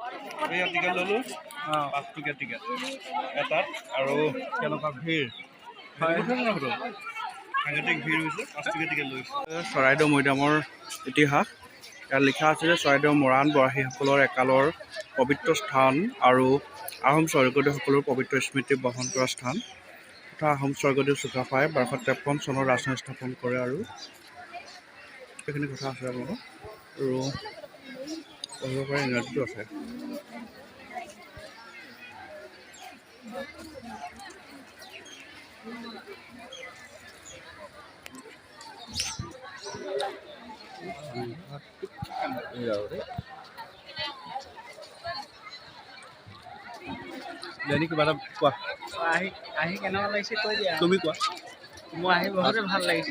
এই টিকেট ল'লোঁ 5 টকীয়া টিকেট এটাত আৰু কেনেকুৱা ভিৰ সাংঘাতিক ভিৰ হৈছে 5 টকীয়া টিকেট লৈছোঁ চৰাইদেউ মৈদামৰ ইতিহাস ইয়াত লিখা আছে যে চৰাইদেউ মৰাণ বৰাহীসকলৰ একালৰ পবিত্ৰ স্থান আৰু আহোম স্বৰ্গদেউসকলৰ পবিত্ৰ স্মৃতি বহন কৰা স্থান তথা আহোম স্বৰ্গদেউ চুকাফাই 1253 চনৰ ৰাজধানী স্থাপন কৰে আৰু এইখিনি কথা আছে আপোনালোকৰ আৰু পঢ়িব পৰা ইংৰাজীটো আছে জানি কিবা এটা কোৱা আহি কেনেকুৱা লাগিছে কৈ দিয়া তুমি কোৱা মোৰ আহি বহুতে ভাল লাগিছে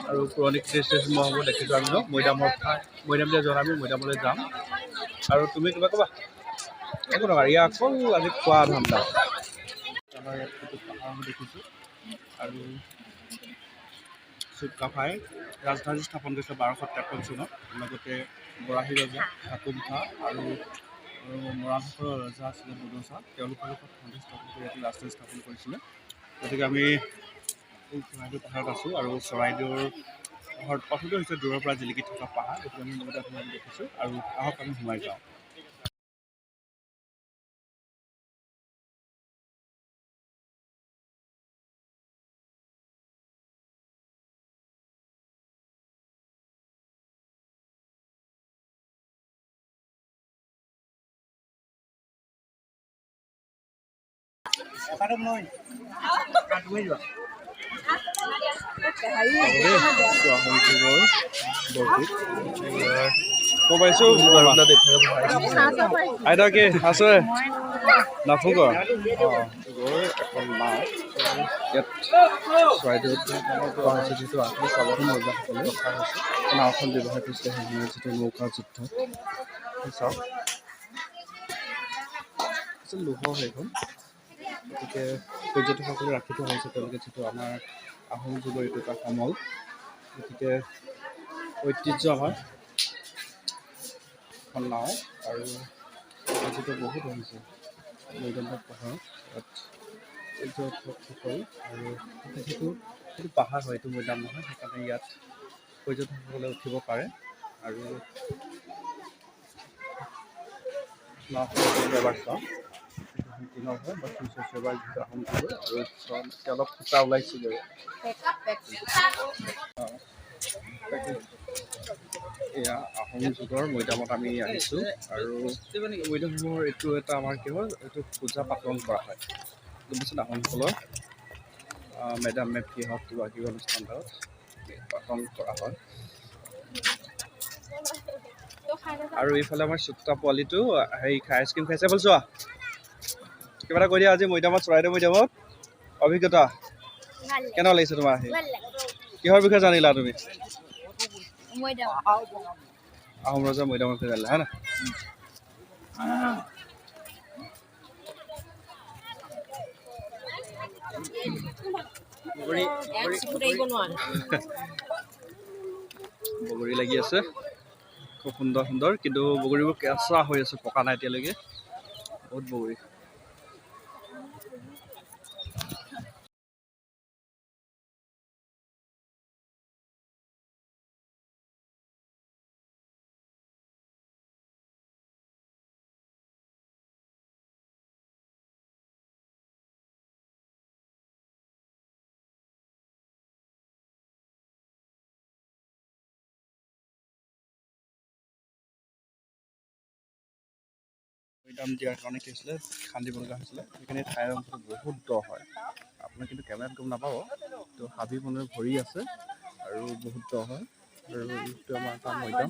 আৰু পুৰণি ষ্টেচন হ'ব দেখিছোঁ আমি মৈদাম যে জনাবি মৈদামলৈ যাম আৰু তুমি কিবা ক'বা একো নহয় ইয়াৰ অকল আজি খোৱা ধান্দা আমাৰ ইয়াত পাহাৰ দেখিছোঁ আৰু চুকাফাই ৰাজধানী স্থাপন কৰিছে 1253 চনত লগতে বৰাহী ৰজা কাকুমখা আৰু মৰাণসকলৰ ৰজা আছিলে বনচা তেওঁলোকৰ লগত সন্ধি স্থাপন কৰি ইয়াতে ৰাজধানী স্থাপন কৰিছিলে গতিকে আমি চৰাইদেউ পাহাৰত আছোঁ আৰু চৰাইদেউৰ পথটো হৈছে দূৰৰ পৰা জিলিকি থকা পাহাৰ গতিকে আমি লগতে আপোনালোকে দেখিছোঁ আৰু আহক আমি সোমাই যাওঁ আইতা কি আছে নাথুক এখন নাও ইয়াত চৰাইদেউত হৈছে যিটো আহোম স্বাৱলম্বী মহিলাসকলে ৰখা হৈছে নাওখন ব্যৱহাৰ কৰিছিলে সেই যিটো নৌকা যুদ্ধ চাওক লোহৰ সেইখন গতিকে পৰ্যটকসকলে ৰাখি থোৱা হৈছে তেওঁলোকে যিটো আমাৰ আহোম যুগৰ এইটো এটা সমল গতিকে ঐতিহ্য আমাৰ এখন নাও আৰু যিটো বহুত আহিছে মৈদামৰ পাহাৰত ইয়াত পৰ্যটকসকল আৰু যিটো পাহাৰ হয় এইটো মৈদাম নহয় সেইকাৰণে ইয়াত পৰ্যটকসকলে উঠিব পাৰে আৰু নাওখন এবাৰ চাওঁ দিনৰ হয় বা এবাৰ যিটো আহোম যুগৰ আৰু অলপ ফুটা ওলাইছিলে এয়া আহোম যুগৰ মৈদামত আমি আহিছোঁ আৰু মৈদামসমূহৰ এইটো এটা আমাৰ কি হ'ল এইটো পূজা পাতল কৰা হয় গম পাইছে আহোমসকলৰ মেডাম মেফি হওক কিবা কিবি অনুষ্ঠানবোৰত পাতল কৰা হয় আৰু এইফালে আমাৰ চুক্তা পোৱালিটো হেৰি আইচক্ৰীম খাইছে বল চোৱা কিবা এটা কৈ দিয়া আজি মৈদামত চৰাইদেউ মৈদামত অভিজ্ঞতা কেনেকুৱা লাগিছে তোমাৰ আহি কিহৰ বিষয়ে জানিলা তুমি আহোম ৰজাৰ মৈদামৰ বিষয়ে জানিলা হয় না বগৰী লাগি আছে খুব সুন্দৰ সুন্দৰ কিন্তু বগৰীবোৰ কেঁচা হৈ আছে পকা নাই এতিয়ালৈকে বহুত বগৰী মৈদাম দিয়াৰ কাৰণে কি হৈছিলে খান্দিব লগা হৈছিলে সেইখিনি ঠাইৰ অংশটো বহুত দ হয় আপুনি কিন্তু কেমেৰাত গম নাপাব তো হাবি বনেৰে ভৰি আছে আৰু বহুত দ হয় আৰু এইটো আমাৰ এটা মৈদাম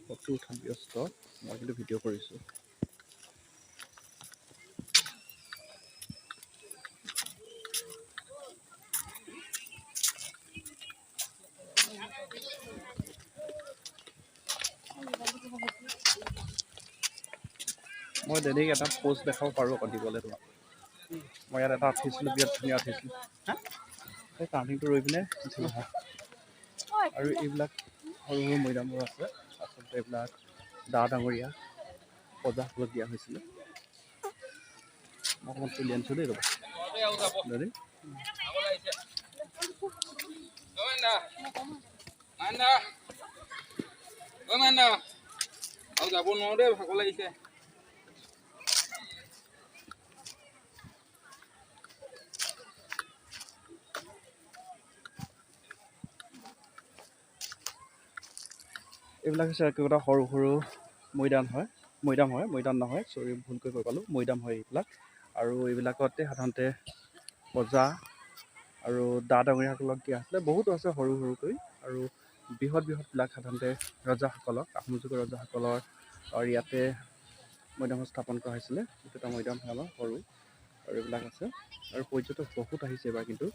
ফটো উঠাত ব্যস্ত মই কিন্তু ভিডিঅ' কৰিছোঁ মই ডেইলি এটা পোষ্ট দেখাব পাৰোঁ আকৌ দিবলৈ তোমাক মই ইয়াত এটা উঠিছিলোঁ বিৰাট ধুনীয়া উঠিছিলোঁ সেই টাৰ্ণিংটো ৰৈ পিনে আৰু এইবিলাক সৰু সৰু মৈদামবোৰ আছে আচলতে এইবিলাক ডা ডাঙৰীয়া প্ৰজাসকলক দিয়া হৈছিলে মই অকণমান তুলি আনিছোঁ দেই ৰ'বা দেই যাব নোৱাৰো দেই ভাগৰ লাগিছে এইবিলাক হৈছে একেবাৰে সৰু সৰু মৈদাম নহয় চৰি ভুলকৈ কৈ পালোঁ মৈদাম হয় এইবিলাক আৰু এইবিলাকতে সাধাৰণতে প্ৰজা আৰু ডা ডাঙৰীয়াসকলক দিয়া আছিলে বহুতো আছে সৰু সৰুকৈ আৰু বৃহৎবিলাক সাধাৰণতে ৰজাসকলক আহোম যুগৰ ৰজাসকলৰ ইয়াতে মৈদামত স্থাপন কৰা হৈছিলে এইটো এটা মৈদাম হয় আমাৰ সৰু আৰু এইবিলাক আছে আৰু পৰ্যটক বহুত আহিছে এইবাৰ কিন্তু